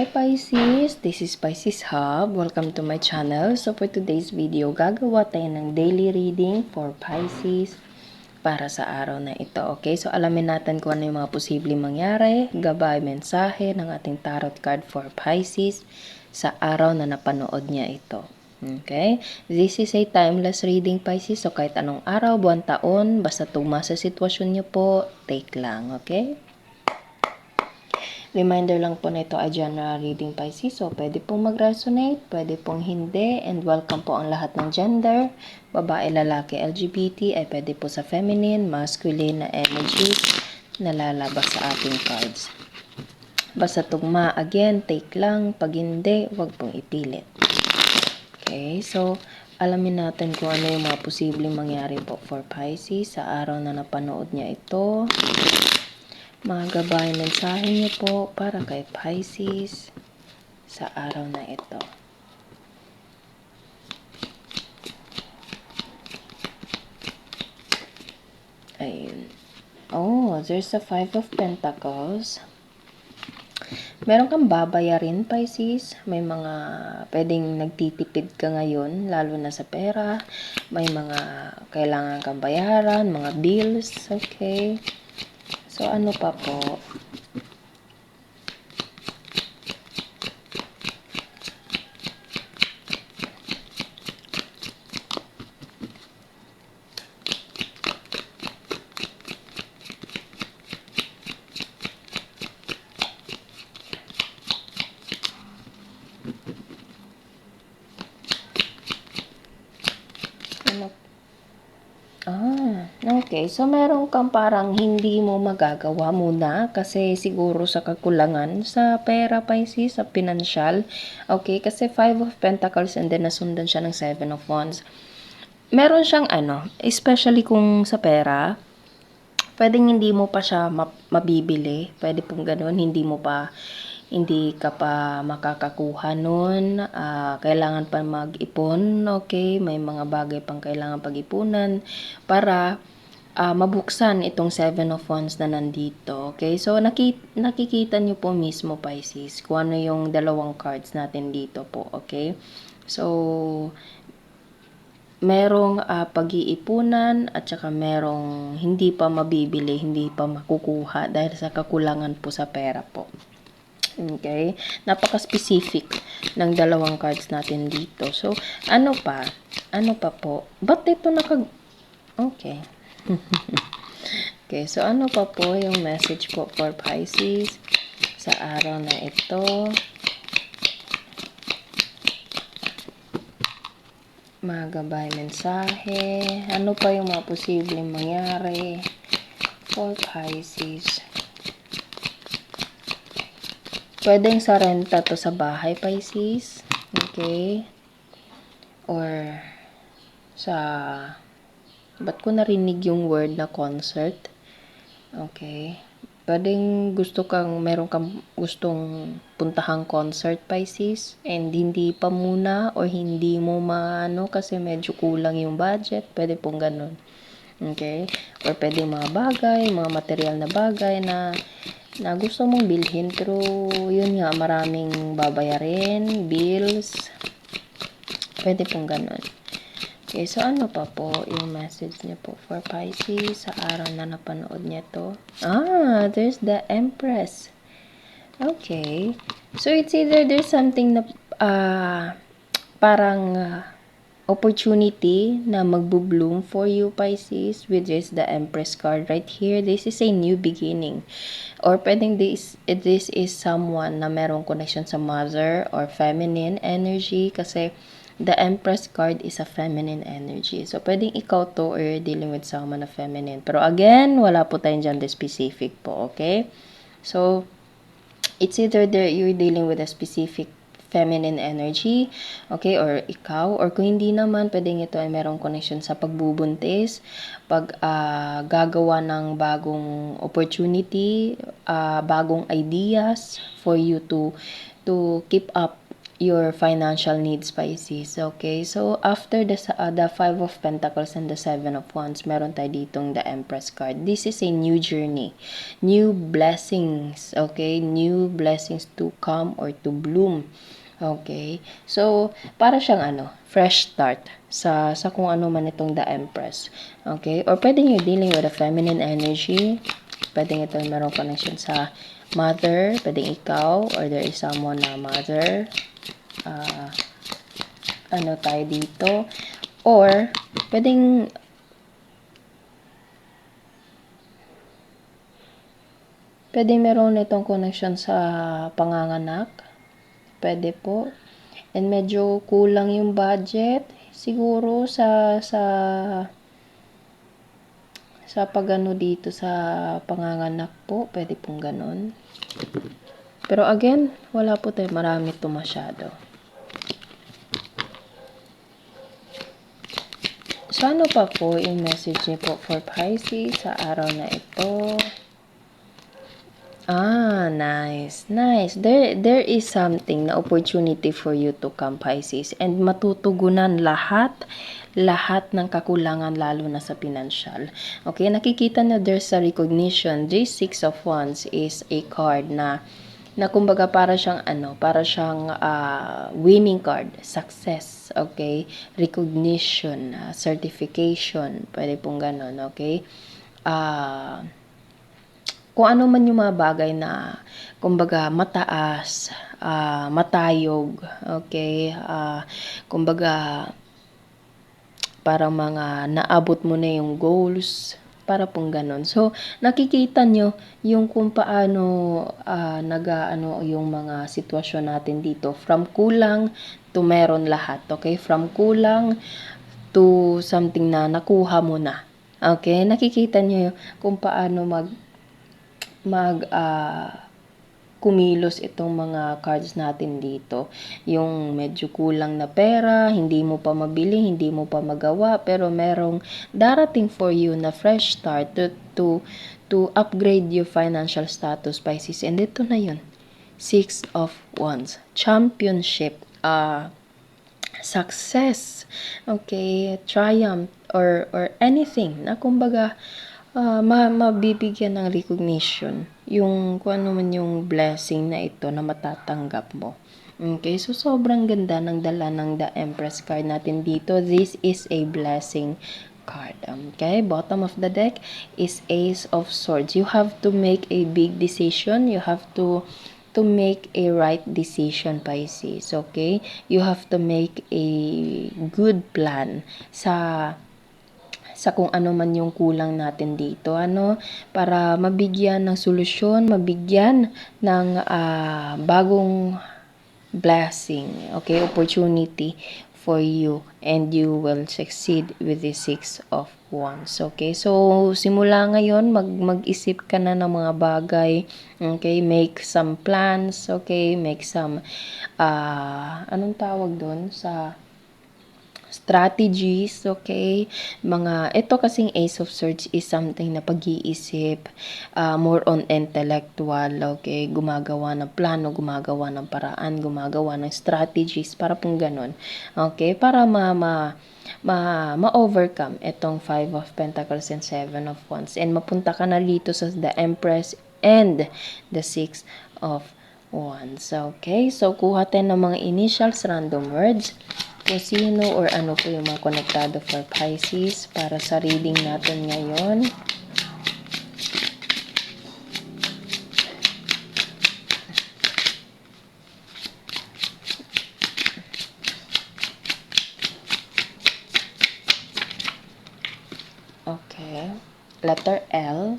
Hi Pisces! This is Pisces Hub. Welcome to my channel. So for today's video, gagawa tayo ng daily reading for Pisces para sa araw na ito. Okay? So alamin natin kung ano yung mga posibleng mangyari, gabay, mensahe ng ating tarot card for Pisces sa araw na napanood niya ito. Okay? This is a timeless reading, Pisces. So kahit anong araw, buwan, taon, basta tugma sa sitwasyon niyo po, take lang. Okay? Reminder lang po na ito ay general reading, Pisces. So, pwede pong mag-resonate, pwede pong hindi, and welcome po ang lahat ng gender. Babae, lalaki, LGBT, ay pwede po sa feminine, masculine na energies na lalabas sa ating cards. Basta tugma, again, take lang. Pag hindi, wag pong ipilit. Okay, so, alamin natin kung ano yung mga posibleng mangyari po for Pisces sa araw na napanood niya ito. Mga gabay mensahe niyo po para kay Pisces sa araw na ito. Ayun. Oh, there's a 5 of Pentacles. Meron kang babayarin, Pisces. May mga pwedeng nagtitipid ka ngayon, lalo na sa pera. May mga kailangan kang bayaran, mga bills, okay? So, ano pa po? Okay. So, meron kang parang hindi mo magagawa muna kasi siguro sa kakulangan sa pera, Pisces, sa financial. Okay? Kasi 5 of Pentacles and then nasundan siya ng 7 of Wands. Meron siyang especially kung sa pera, pwedeng hindi mo pa siya mabibili. Pwede pong ganun, hindi ka pa makakakuha nun. Kailangan pa mag-ipon, okay? May mga bagay pang kailangan pag-ipunan para mabuksan itong 7 of Wands na nandito. Okay? So, nakikita nyo po mismo, Pisces, kung ano yung dalawang cards natin dito po. Okay? So, merong pag-iipunan at saka merong hindi pa mabibili, hindi pa makukuha dahil sa kakulangan po sa pera po. Okay? Napaka-specific ng dalawang cards natin dito. So, ano pa? Ano pa po? Ba't ito Okay. Okay, so ano pa po yung message po for Pisces sa araw na ito? Mga gabay mensahe. Ano pa yung mga posibleng mangyari for Pisces? Pwedeng sa renta to sa bahay, Pisces. Okay? Or sa... Ba't ko narinig yung word na concert? Okay. Pwedeng meron kang gustong puntahang concert, Pisces, and hindi pa muna or hindi mo maano kasi medyo kulang yung budget. Pwede pong ganun. Okay? Or pwede mga bagay, mga material na bagay na gusto mong bilhin pero yun nga, maraming babayarin, bills. Pwede pong ganun. Okay, so ano pa po yung message niya po for Pisces sa araw na napanood niya to? There's the Empress. Okay. So, it's either there's something na parang opportunity na magbo-bloom for you, Pisces, which is the Empress card right here. This is a new beginning. Or pwedeng this is someone na merong connection sa mother or feminine energy kasi the Empress card is a feminine energy. So, pwedeng ikaw to or dealing with someone na feminine. Pero again, wala po tayong gender specific po, okay? So, it's either you're dealing with a specific feminine energy, okay, or ikaw, or kung hindi naman, pwedeng ito ay merong connection sa pagbubuntis, gagawa ng bagong opportunity, bagong ideas for you to keep up your financial needs, Pisces. Okay, so after the Five of Pentacles and the Seven of Wands, meron tayo ditong the Empress card. This is a new journey, new blessings, okay, new blessings to come or to bloom. Okay, so para siyang fresh start sa kung ano man itong the Empress. Okay, or pwedeng you're dealing with a feminine energy, pwedeng ito meron connection sa mother, pwedeng ikaw, or there is someone na mother, tayo dito, or pwedeng meron itong connection sa panganganak, pwede po, and medyo kulang yung budget, siguro sa pagano dito sa panganganak po, pwede pong ganon. Pero again, wala po tayo marami to masyado. So, ano pa po yung message niyo po for Pisces sa araw na ito? Nice. Nice. There is something na opportunity for you to come, Pisces, and matutugunan lahat ng kakulangan, lalo na sa financial. Okay, nakikita na there's a recognition. This Six of Wands is a card na kumbaga para siyang winning card, success, okay, recognition, certification, pwede pong ganon, okay, kung ano man yung mga bagay na kumbaga mataas, matayog, okay, kumbaga parang mga naabot mo na yung goals, para pong ganon. So, nakikita nyo yung kung paano yung mga sitwasyon natin dito. From kulang to meron lahat. Okay? From kulang to something na nakuha mo na. Okay? Nakikita nyo kung paano kumilos itong mga cards natin dito. Yung medyo kulang na pera, hindi mo pa mabili, hindi mo pa magawa, pero merong darating for you na fresh start to upgrade your financial status, Pisces. And ito na yun. Six of Wands. Championship. Success. Okay. Triumph. Or anything na kumbaga mabibigyan ng recognition yung kung ano man yung blessing na ito na matatanggap mo. Okay, so sobrang ganda ng dala ng the Empress card natin dito. This is a blessing card. Okay, bottom of the deck is Ace of Swords. You have to make a big decision. You have to make a right decision, Pisces. Okay, you have to make a good plan sa kung ano man yung kulang natin dito, para mabigyan ng solusyon, mabigyan ng bagong blessing, okay, opportunity for you, and you will succeed with the Six of Wands. Okay, so simula ngayon mag-isip ka na ng mga bagay, okay, make some plans, okay, make some anong tawag doon sa strategies, okay? Ito kasing Ace of Swords is something na pag-iisip, more on intellectual, okay? Gumagawa ng plano, gumagawa ng paraan, gumagawa ng strategies, para pong ganun, okay? Para ma-overcome itong Five of Pentacles and Seven of Wands, and mapunta ka na dito sa the Empress and the Six of Wands, okay? So, kuha tayo ng mga initials, random words, kung sino or ano po yung mga konektado for Pisces para sa reading natin ngayon. Okay. Letter L.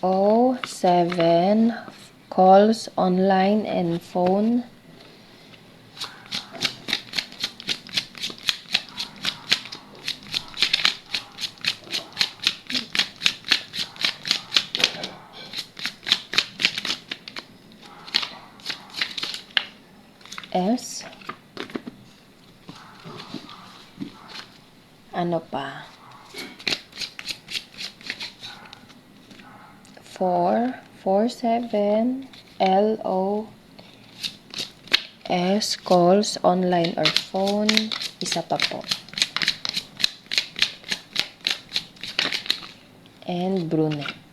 O7 calls online and phone. S. Ano pa? 4 4, 47, LOS, calls, online or phone, isa pa po. And brunette.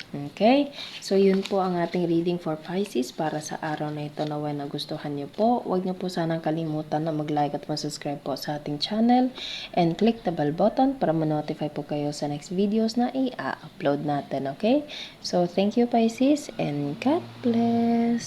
Okay? So, yun po ang ating reading for Pisces para sa araw na ito. Naway nagustuhan niyo po. Huwag niyo po sanang kalimutan na mag-like at mag-subscribe po sa ating channel. And click the bell button para ma-notify po kayo sa next videos na i-upload natin. Okay? So, thank you Pisces and God bless!